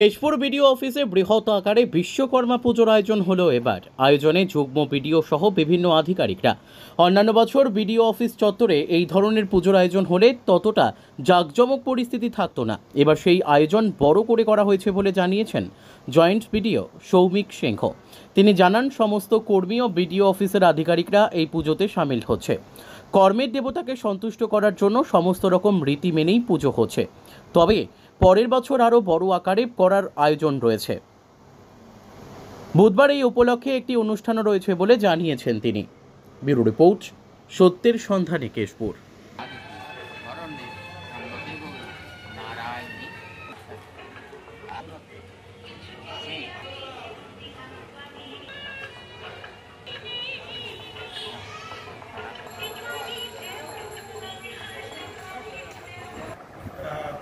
Keshpur BDO অফিসে বৃহৎ আকারে বিশ্বকর্মা পুজোর আয়োজন হলো। এবার আয়োজনে যুগ্ম বিডিও সহ বিভিন্ন আধিকারিকরা। অন্যান্য বছর বিডিও অফিস চত্বরে এই ধরনের পুজোর আয়োজন হলে ততটা জাঁকজমক পরিস্থিতি থাকতো না। এবার সেই আয়োজন বড় করে করা হয়েছে বলে জানিয়েছেন জয়েন্ট বিডিও সৌমিক সিংহ। তিনি জানান, সমস্ত কর্মী ও বিডিও অফিসের আধিকারিকরা এই পুজোতে সামিল হচ্ছে। কর্মের দেবতাকে সন্তুষ্ট করার জন্য সমস্ত রকম রীতি মেনেই পুজো হচ্ছে, তবে পরের বছর আরও বড় আকারে করার আয়োজন রয়েছে। বুধবার এই উপলক্ষে একটি অনুষ্ঠানও রয়েছে বলে জানিয়েছেন তিনি। ব্যুরো রিপোর্ট, সত্যের সন্ধানে কেশপুর।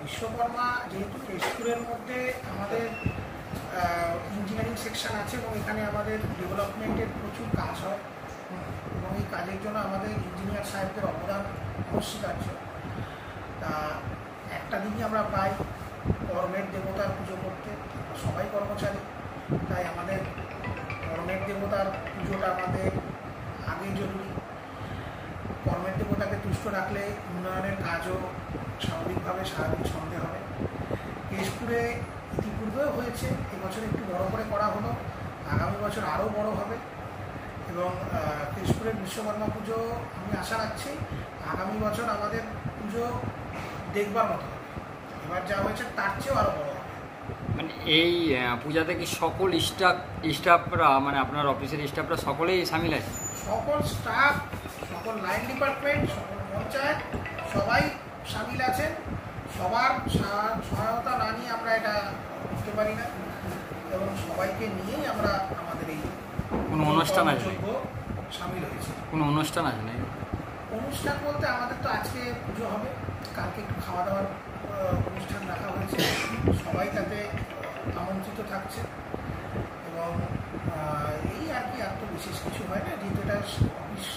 বিশ্বকর্মা যেহেতু কেশপুরের মধ্যে আমাদের ইঞ্জিনিয়ারিং সেকশন আছে এবং এখানে আমাদের ডেভেলপমেন্টের প্রচুর কাজ হয় এবং এই কাজের জন্য আমাদের ইঞ্জিনিয়ার সাহেবদের অবদান অনস্বীকার্য। তা একটা দিনই আমরা পাই কর্মের দেবতার পুজো করতে, সবাই কর্মচারী, তাই আমাদের কর্মের দেবতার পুজোটা আমাদের আগে জরুরি। কর্মের দেবতাকে তুষ্ট রাখলে উন্নয়নের কাজও স্বাভাবিকভাবে স্বাভাবিক ছন্দে হবে। কেশপুরে ইতিপূর্বেও হয়েছে, এবছর একটু বড় করে করা হলো, আগামী বছর আরও বড় হবে এবং কেশপুরের বিশ্বকর্মা পুজো আমি আশা রাখছি আগামী বছর আমাদের পুজো দেখবার মতো হবে। এবার যা হয়েছে তার চেয়েও আরও বড় হবে। মানে এই পূজাতে কি সকল স্টাফরা, মানে আপনার অফিসের স্টাফরা সকলেই সামিল আছে? সকল স্টাফ, সকল লাইন ডিপার্টমেন্ট, সকল পঞ্চায়েত সবাই সামিল আছেন। সবার সহায়তা না নিয়ে আমরা এটা করতে পারি না এবং সবাইকে নিয়েই আমরা আমাদের এই কোনো অনুষ্ঠান আছে সামিল হয়েছি। কোনো অনুষ্ঠান আছে না? অনুষ্ঠান বলতে আমাদের তো আজকে পুজো হবে, কালকে একটু খাওয়া দাওয়ার অনুষ্ঠান রাখা হয়েছে, সবাই তাতে আমন্ত্রিত থাকছে এবং এই আর কি, আর তো বিশেষ কিছু হয় না, যেহেতু এটা অফিস